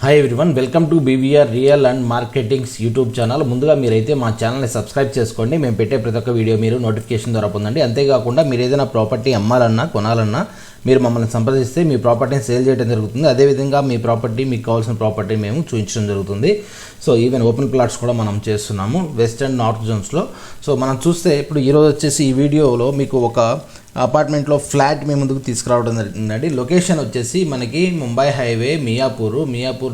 Hi everyone, welcome to BVR real and marketings YouTube channel. ముందుగా మీరైతే మా ఛానల్ని సబ్స్క్రైబ్ చేసుకోండి. మేము పెట్టే ప్రతి ఒక్క వీడియో మీరు నోటిఫికేషన్ ద్వారా పొందండి. అంతేకాకుండా మీరు ఏదైనా ప్రాపర్టీ అమ్మాలన్నా కొనాలన్నా మీరు మమ్మల్ని సంప్రదిస్తే మీ ప్రాపర్టీని సేల్ చేయడం జరుగుతుంది. అదేవిధంగా మీ ప్రాపర్టీ మీకు కావాల్సిన ప్రాపర్టీ మేము చూపించడం జరుగుతుంది. సో ఈవెన్ ఓపెన్ ప్లాట్స్ కూడా మనం చేస్తున్నాము వెస్ట్ అండ్ నార్త్ జోన్స్లో. సో మనం చూస్తే ఇప్పుడు ఈరోజు వచ్చేసి ఈ వీడియోలో మీకు ఒక అపార్ట్మెంట్లో ఫ్లాట్ మీ ముందుకు తీసుకురావడం జరిగిందండి. లొకేషన్ వచ్చేసి మనకి ముంబై హైవే మియాపూర్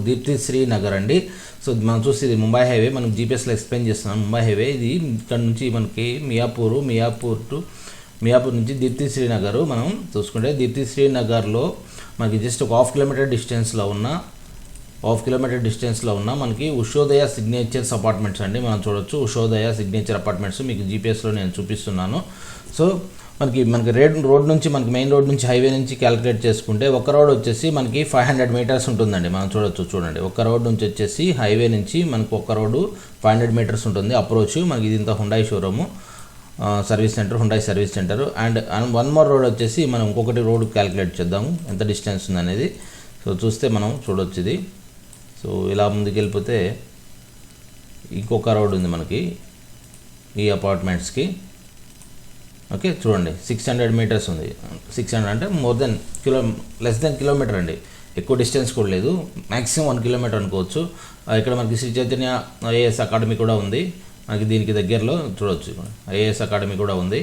దీప్తిశ్రీ నగర్ అండి. సో మనం చూస్తే ఇది ముంబై హైవే, మనం జీపీఎస్లో ఎక్స్ప్లెయిన్ చేస్తున్నాం. ముంబై హైవే ఇది ఇక్కడ నుంచి మనకి మియాపూర్ నుంచి దీప్తిశ్రీ నగర్ మనం చూసుకుంటే దీప్తిశ్రీ నగర్లో మనకి జస్ట్ ఒక హాఫ్ కిలోమీటర్ డిస్టెన్స్లో ఉన్న మనకి ఉషోదయ సిగ్నేచర్స్ అపార్ట్మెంట్స్ అండి. మనం చూడొచ్చు ఉషోదయ సిగ్నేచర్ అపార్ట్మెంట్స్ మీకు జీపీఎస్లో నేను చూపిస్తున్నాను. సో మనకి రోడ్ నుంచి మనకి మెయిన్ రోడ్ నుంచి హైవే నుంచి క్యాలిక్యులేట్ చేసుకుంటే ఒక రోడ్ వచ్చేసి మనకి 500 మీటర్స్ ఉంటుందండి. మనం చూడండి ఒక రోడ్ నుంచి వచ్చేసి హైవే నుంచి మనకు ఒక రోడ్డు 500 మీటర్స్ ఉంటుంది అప్రోచ్. మనకి ఇది ఇంత Hyundai showroom Hyundai service centre and one more road వచ్చేసి మనం ఇంకొకటి రోడ్ క్యాలిక్యులేట్ చేద్దాము ఎంత డిస్టెన్స్ ఉందనేది. సో చూస్తే మనం చూడొచ్చు ఇది. సో ఇలా ముందుకు వెళ్ళిపోతే ఇంకొక రోడ్ ఉంది మనకి ఈ అపార్ట్మెంట్స్కి. ఓకే చూడండి 600 మీటర్స్ ఉంది. 600 అంటే లెస్ దెన్ కిలోమీటర్ అండి, ఎక్కువ డిస్టెన్స్ కూడా లేదు. మ్యాక్సిమం 1 కిలోమీటర్ అనుకోవచ్చు. ఇక్కడ మనకి శ్రీ చైతన్య ఐఏఎస్ అకాడమీ కూడా ఉంది మనకి దీనికి దగ్గరలో చూడవచ్చు. ఐఏఎస్ అకాడమీ కూడా ఉంది.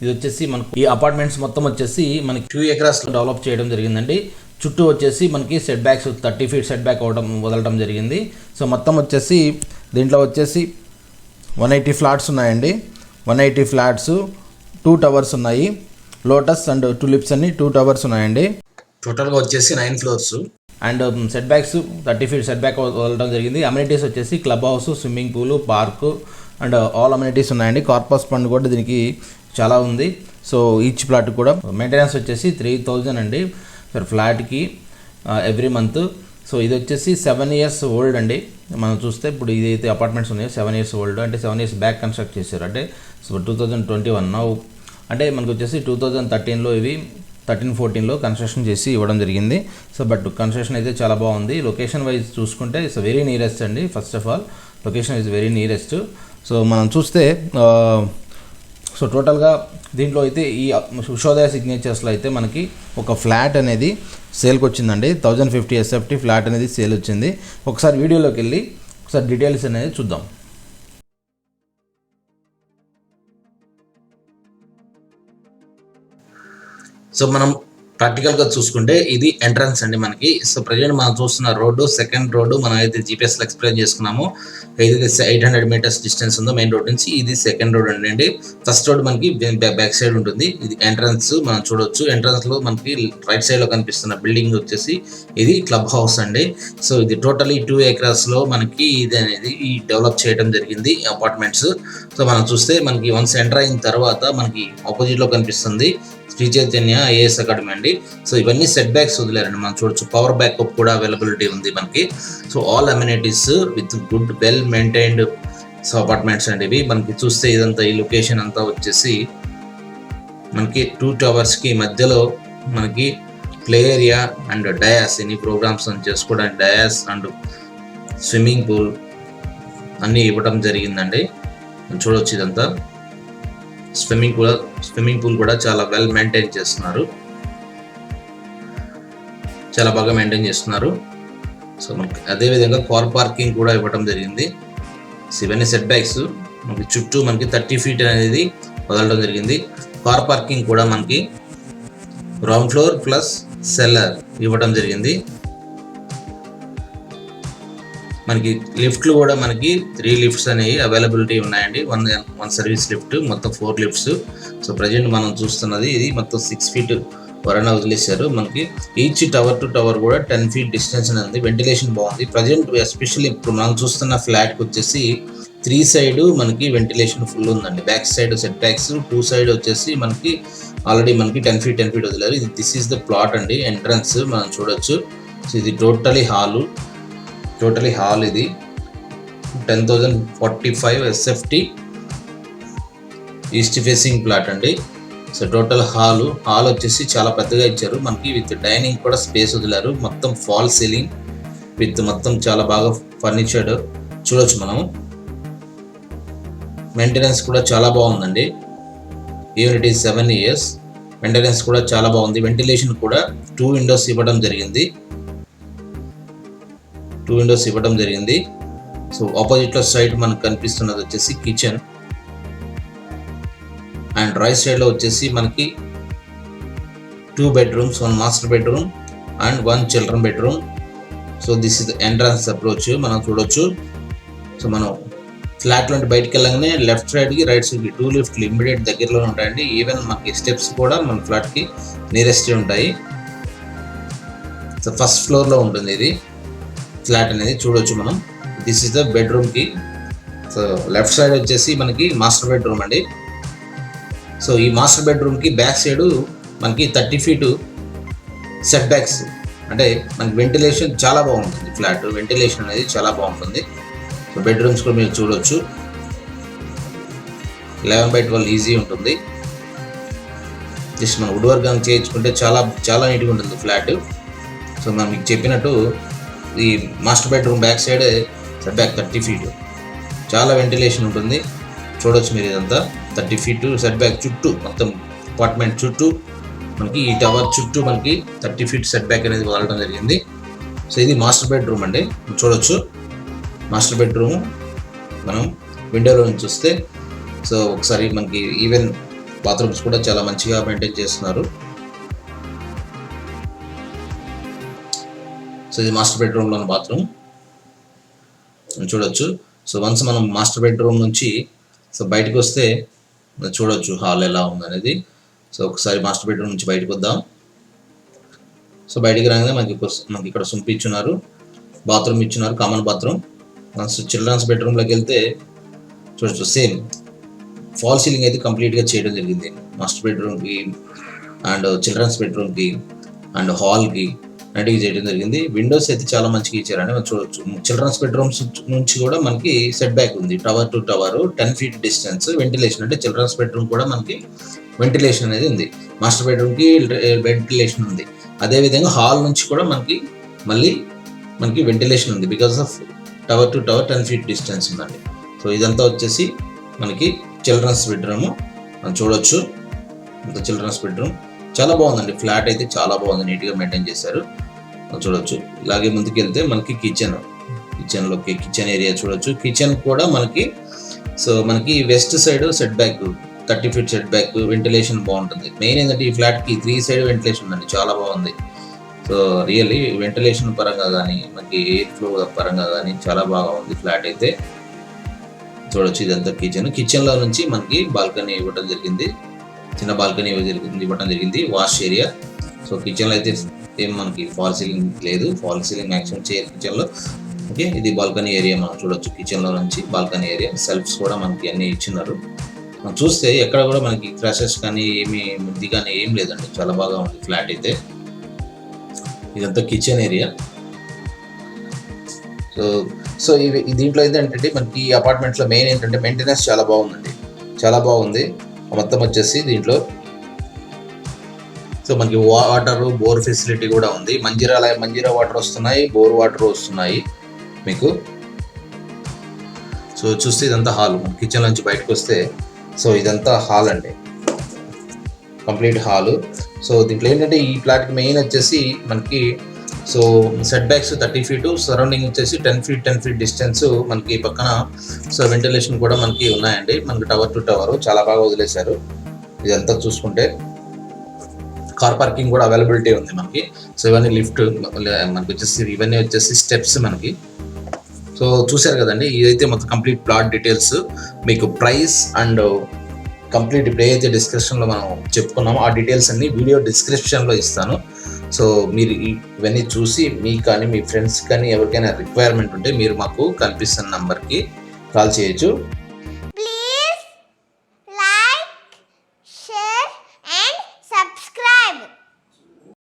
ఇది వచ్చేసి మనకు ఈ అపార్ట్మెంట్స్ మొత్తం వచ్చేసి మనకి 2 ఎకరాస్లో డెవలప్ చేయడం జరిగిందండి. చుట్టూ వచ్చేసి మనకి set backs 30 feet set back వదలడం జరిగింది. సో మొత్తం వచ్చేసి దీంట్లో వచ్చేసి 180 ఫ్లాట్స్ ఉన్నాయండి. 180 ఫ్లాట్స్, 2 టవర్స్ ఉన్నాయి. లోటస్ అండ్ టులిప్స్ అన్ని 2 టవర్స్ ఉన్నాయండి. టోటల్గా వచ్చేసి 9 floors and set backs 30 feet set back వదలడం జరిగింది. అమ్యూనిటీస్ వచ్చేసి club house, swimming pool, park and all amenities ఉన్నాయండి. కార్పస్ ఫండ్ కూడా దీనికి చాలా ఉంది. సో ఈచ్ ప్లాట్ కూడా మెయింటెనెన్స్ వచ్చేసి 3000 అండి పర్ ఫ్లాట్కి ఎవ్రీ మంత్. సో ఇది వచ్చేసి 7 ఇయర్స్ ఓల్డ్ అండి. మనం చూస్తే ఇప్పుడు ఇదైతే అపార్ట్మెంట్స్ ఉన్నాయో 7 ఇయర్స్ ఓల్డ్ అంటే 7 ఇయర్స్ బ్యాక్ కన్స్ట్రక్ట్ చేశారు. అంటే సో 2021 అంటే మనకు వచ్చేసి 2013లో ఇవి 13-14లో కన్స్ట్రక్షన్ చేసి ఇవ్వడం జరిగింది. సో బట్ కన్స్ట్రక్షన్ అయితే చాలా బాగుంది. లొకేషన్ వైజ్ చూసుకుంటే ఇట్స్ వెరీ నియరెస్ట్ అండి. First of all location is very nearest. So మనం చూస్తే సో టోటల్గా దీంట్లో అయితే ఈ ఉషోదయ సిగ్నేచర్స్లో అయితే మనకి ఒక ఫ్లాట్ అనేది సేల్కి వచ్చిందండి. 1050 SFT ఫ్లాట్ అనేది సేల్ వచ్చింది. ఒకసారి వీడియోలోకి వెళ్ళి ఒకసారి డీటెయిల్స్ అనేది చూద్దాం. సో మనం ప్రాక్టికల్గా చూసుకుంటే ఇది ఎంట్రన్స్ అండి మనకి. సో ప్రజెంట్ మనం చూస్తున్న రోడ్డు సెకండ్ రోడ్డు మనం అయితే జీపీఎస్లో ఎక్స్ప్లెయిన్ చేసుకున్నాము. ఇది 800 మీటర్స్ డిస్టెన్స్ ఉందో మెయిన్ రోడ్ నుంచి. ఇది సెకండ్ రోడ్ అండి. ఫస్ట్ రోడ్ మనకి బ్యాక్ సైడ్ ఉంటుంది. ఇది ఎంట్రన్స్ మనం చూడొచ్చు. ఎంట్రన్స్లో మనకి రైట్ సైడ్లో కనిపిస్తున్న బిల్డింగ్ వచ్చేసి ఇది క్లబ్ హౌస్ అండి. సో ఇది టోటలీ 2 ఎకరాస్లో మనకి ఇది అనేది డెవలప్ చేయడం జరిగింది అపార్ట్మెంట్స్. సో మనం చూస్తే మనకి వన్స్ ఎంటర్ అయిన తర్వాత మనకి ఆపోజిట్లో కనిపిస్తుంది శ్రీ చైతన్య ఐఏఎస్ అకాడమీ అండి. సో ఇవన్నీ సెట్ బ్యాక్స్ వదిలేరండి. మనం చూడొచ్చు పవర్ బ్యాకప్ కూడా అవైలబిలిటీ ఉంది మనకి. So all amenities with good well maintained so apartments అండి ఇవి. మనకి చూస్తే ఇదంతా ఈ లొకేషన్ అంతా వచ్చేసి మనకి 2 టవర్స్కి మధ్యలో మనకి ప్లే ఏరియా అండ్ డయాస్ ఎన్ని ప్రోగ్రామ్స్ చేసుకోవడానికి డయాస్ అండ్ స్విమ్మింగ్ పూల్ అన్నీ ఇవ్వడం జరిగిందండి. చూడొచ్చు ఇదంతా స్విమ్మింగ్ పూల్ కూడా చాలా వెల్ మెయింటైన్ చేస్తున్నారు, చాలా బాగా మెయింటైన్ చేస్తున్నారు. సో మనకి అదేవిధంగా కార్ పార్కింగ్ కూడా ఇవ్వడం జరిగింది. సో ఇవన్నీ సెట్ బ్యాక్స్ మనకి చుట్టూ మనకి 30 ఫీట్ అనేది వదలడం జరిగింది. కార్ పార్కింగ్ కూడా మనకి గ్రౌండ్ ఫ్లోర్ ప్లస్ సెల్లర్ ఇవ్వడం జరిగింది. మనకి లిఫ్ట్లు కూడా మనకి 3 లిఫ్ట్స్ అనేవి అవైలబిలిటీ ఉన్నాయండి. వన్ సర్వీస్ లిఫ్ట్, మొత్తం 4 లిఫ్ట్స్. సో ప్రజెంట్ మనం చూస్తున్నది ఇది మొత్తం 6 ఫీట్ వరణ వదిలేశారు. మనకి ఈచ్ టవర్ టు టవర్ కూడా 10 ఫీట్ డిస్టెన్స్ ఉంది. వెంటిలేషన్ బాగుంది. ప్రజెంట్ ఎస్పెషల్లీ ఇప్పుడు మనం చూస్తున్న ఫ్లాట్కి వచ్చేసి 3 సైడ్ మనకి వెంటిలేషన్ ఫుల్ ఉందండి. Back side set backs 2 side వచ్చేసి మనకి ఆల్రెడీ మనకి 10 ఫీట్ వదిలేరు. ఇది దిస్ ఈస్ ద ప్లాట్ అండి. ఎంట్రన్స్ మనం చూడొచ్చు. సో ఇది టోటలీ హాల్ ఇది 10,045 SFT ఈస్ట్ ఫేసింగ్ ప్లాట్ అండి. సో టోటల్ హాల్ వచ్చేసి చాలా పెద్దగా ఇచ్చారు మనకి. విత్ డైనింగ్ కూడా స్పేస్ వదిలారు. మొత్తం ఫాల్ సీలింగ్ విత్ మొత్తం చాలా బాగా ఫర్నిచర్డ్ చూడొచ్చు మనం. మెయింటెనెన్స్ కూడా చాలా బాగుందండి. Even it is 7 years. Maintenance కూడా చాలా బాగుంది. వెంటిలేషన్ కూడా 2 windows ఇవ్వడం జరిగింది. సో ఆపోజిట్లో సైడ్ మనకు కనిపిస్తున్నది వచ్చేసి కిచెన్, అండ్ రైట్ సైడ్లో వచ్చేసి మనకి 2 bedrooms, 1 master bedroom and 1 children bedroom. So this is the entrance approach మనం చూడొచ్చు. సో మనం ఫ్లాట్ నుండి బయటకు వెళ్ళగానే లెఫ్ట్ సైడ్కి రైట్ సైడ్కి 2 లిఫ్ట్లు ఇమ్మీడియట్ దగ్గరలో ఉంటాయండి. ఈవెన్ మనకి స్టెప్స్ కూడా మన ఫ్లాట్కి నియరెస్ట్ ఉంటాయి. సో ఫస్ట్ ఫ్లోర్లో ఉంటుంది ఇది ఫ్లాట్ అనేది చూడొచ్చు మనం. దిస్ ఇస్ ద బెడ్రూమ్కి. సో లెఫ్ట్ సైడ్ వచ్చేసి మనకి మాస్టర్ బెడ్రూమ్ అండి. సో ఈ మాస్టర్ బెడ్రూమ్కి బ్యాక్ సైడ్ మనకి 30 feet సెట్ బ్యాక్స్, అంటే మనకి వెంటిలేషన్ చాలా బాగుంటుంది. ఫ్లాట్ వెంటిలేషన్ అనేది చాలా బాగుంటుంది. సో బెడ్రూమ్స్ కూడా మీరు చూడొచ్చు. 11/12 ఈజీ ఉంటుంది. జస్ట్ మనం వుడ్ వర్క్ కానీ చేయించుకుంటే చాలా చాలా నీట్గా ఉంటుంది ఫ్లాట్. సో మనం మీకు చెప్పినట్టు ఈ master bedroom back side set back 30 feet, చాలా వెంటిలేషన్ ఉంటుంది. చూడొచ్చు మీరు ఇదంతా 30 feet సెట్ బ్యాక్ చుట్టూ, మొత్తం అపార్ట్మెంట్ చుట్టూ మనకి ఈ టవర్ చుట్టూ మనకి 30 feet సెట్ బ్యాక్ అనేది వాడడం జరిగింది. సో ఇది మాస్టర్ బెడ్రూమ్ అండి. చూడొచ్చు మాస్టర్ బెడ్రూమ్ మనం విండోలో నుంచి చూస్తే. సో ఒకసారి మనకి ఈవెన్ బాత్రూమ్స్ కూడా చాలా మంచిగా మెయింటైన్ చేస్తున్నారు. సో ఇది మాస్టర్ బెడ్రూమ్లోని బాత్రూమ్ చూడొచ్చు. సో వన్స్ మనం మాస్టర్ బెడ్రూమ్ నుంచి సో బయటకు వస్తే చూడొచ్చు హాల్ ఎలా ఉందనేది. సో ఒకసారి మాస్టర్ బెడ్రూమ్ నుంచి బయటకు వద్దాం. సో బయటికి రాగానే మనకి ఇక్కడ సుంపు ఇచ్చున్నారు, బాత్రూమ్ ఇచ్చున్నారు, కామన్ బాత్రూమ్. చిల్డ్రన్స్ బెడ్రూమ్లోకి వెళ్తే చూడొచ్చు సేమ్ ఫాల్ సీలింగ్ అయితే కంప్లీట్గా చేయడం జరిగింది మాస్టర్ బెడ్రూమ్కి అండ్ చిల్డ్రన్స్ బెడ్రూమ్కి అండ్ హాల్కి రెడీ చేయడం జరిగింది. విండోస్ అయితే చాలా మంచిగా ఇచ్చారని మనం చూడొచ్చు. చిల్డ్రన్స్ బెడ్రూమ్స్ నుంచి కూడా మనకి సెట్ బ్యాక్ ఉంది, tower to tower 10 feet distance. Ventilation అంటే చిల్డ్రన్స్ బెడ్రూమ్ కూడా మనకి వెంటిలేషన్ అనేది ఉంది, మాస్టర్ బెడ్రూమ్కి వెంటిలేషన్ ఉంది. అదేవిధంగా హాల్ నుంచి కూడా మళ్ళీ మనకి వెంటిలేషన్ ఉంది because of tower to tower 10 feet distance ఉందండి. సో ఇదంతా వచ్చేసి మనకి చిల్డ్రన్స్ బెడ్రూమ్ మనం చూడొచ్చు. చిల్డ్రన్స్ బెడ్రూమ్ చాలా బాగుందండి. ఫ్లాట్ అయితే చాలా బాగుంది, నీట్గా మెయింటైన్ చేశారు చూడొచ్చు. ఇలాగే ముందుకు వెళ్తే మనకి కిచెన్ ఏరియా చూడొచ్చు. కిచెన్ కూడా మనకి west side set back 30 feet set back, ventilation బాగుంటుంది. మెయిన్ ఏంటంటే ఈ ఫ్లాట్కి 3 side వెంటిలేషన్ ఉందండి, చాలా బాగుంది. సో రియల్లీ వెంటిలేషన్ పరంగా కానీ మనకి ఎయిర్ ఫ్లో పరంగా కానీ చాలా బాగా ఉంది ఫ్లాట్ అయితే చూడొచ్చు. ఇదంతా కిచెన్లో నుంచి మనకి బాల్కనీ ఇవ్వడం జరిగింది, చిన్న బాల్కనీ ఇవ్వడం జరిగింది, వాష్ ఏరియా. సో కిచెన్లో అయితే ఏం మనకి ఫాల్ సీలింగ్ లేదు, ఫాల్ సీలింగ్ మ్యాక్సిమం చేయరు కిచెన్లో. ఓకే, ఇది బాల్కనీ ఏరియా మనం చూడొచ్చు. కిచెన్లో నుంచి బాల్కనీ ఏరియా, సెల్ఫ్స్ కూడా మనకి అన్నీ ఇచ్చినారు. మనం చూస్తే ఎక్కడ కూడా మనకి క్రాషెస్ కానీ ముద్ది కానీ ఏం లేదండి, చాలా బాగా ఉంది ఫ్లాట్ అయితే. ఇదంతా కిచెన్ ఏరియా. సో దీంట్లో ఏంటంటే మనకి ఈ అపార్ట్మెంట్స్లో మెయిన్ ఏంటంటే మెయింటెనెన్స్ చాలా బాగుందండి, చాలా బాగుంది మొత్తం వచ్చేసి దీంట్లో. సో మనకి బోర్ ఫెసిలిటీ కూడా ఉంది. మంజీరా వాటర్ వస్తున్నాయి, బోర్ వాటర్ వస్తున్నాయి మీకు. సో చూస్తే ఇదంతా హాల్, మన కిచెన్ నుంచి బయటకు వస్తే సో ఇదంతా హాల్ అండి, కంప్లీట్ హాలు. సో దీంట్లో ఏంటంటే ఈ ఫ్లాట్కి మెయిన్ వచ్చేసి మనకి so set backs 30 feet, surrounding వచ్చేసి 10 feet డిస్టెన్స్ మనకి పక్కన. సో వెంటిలేషన్ కూడా మనకి ఉన్నాయండి, మనకి టవర్ టు టవర్ చాలా బాగా వదిలేశారు. ఇదంతా చూసుకుంటే కార్ పార్కింగ్ కూడా అవైలబిలిటీ ఉంది మనకి. సో ఇవన్నీ లిఫ్ట్ మనకి వచ్చేసి, ఇవన్నీ వచ్చేసి స్టెప్స్ మనకి. సో చూశారు కదండి, ఇదైతే మొత్తం కంప్లీట్ ప్లాట్ డీటెయిల్స్. మీకు ప్రైస్ అండ్ కంప్లీట్ ఇప్పుడు ఏదైతే డిస్క్రిప్షన్లో మనం చెప్పుకున్నామో ఆ డీటెయిల్స్ అన్ని వీడియో డిస్క్రిప్షన్లో ఇస్తాను. సో మీరు ఇవన్నీ చూసి మీకు కానీ మీ ఫ్రెండ్స్ కానీ ఎవరికైనా రిక్వైర్మెంట్ ఉంటే మీరు మాకు కనిపిస్తున్న నెంబర్కి కాల్ చేయొచ్చు.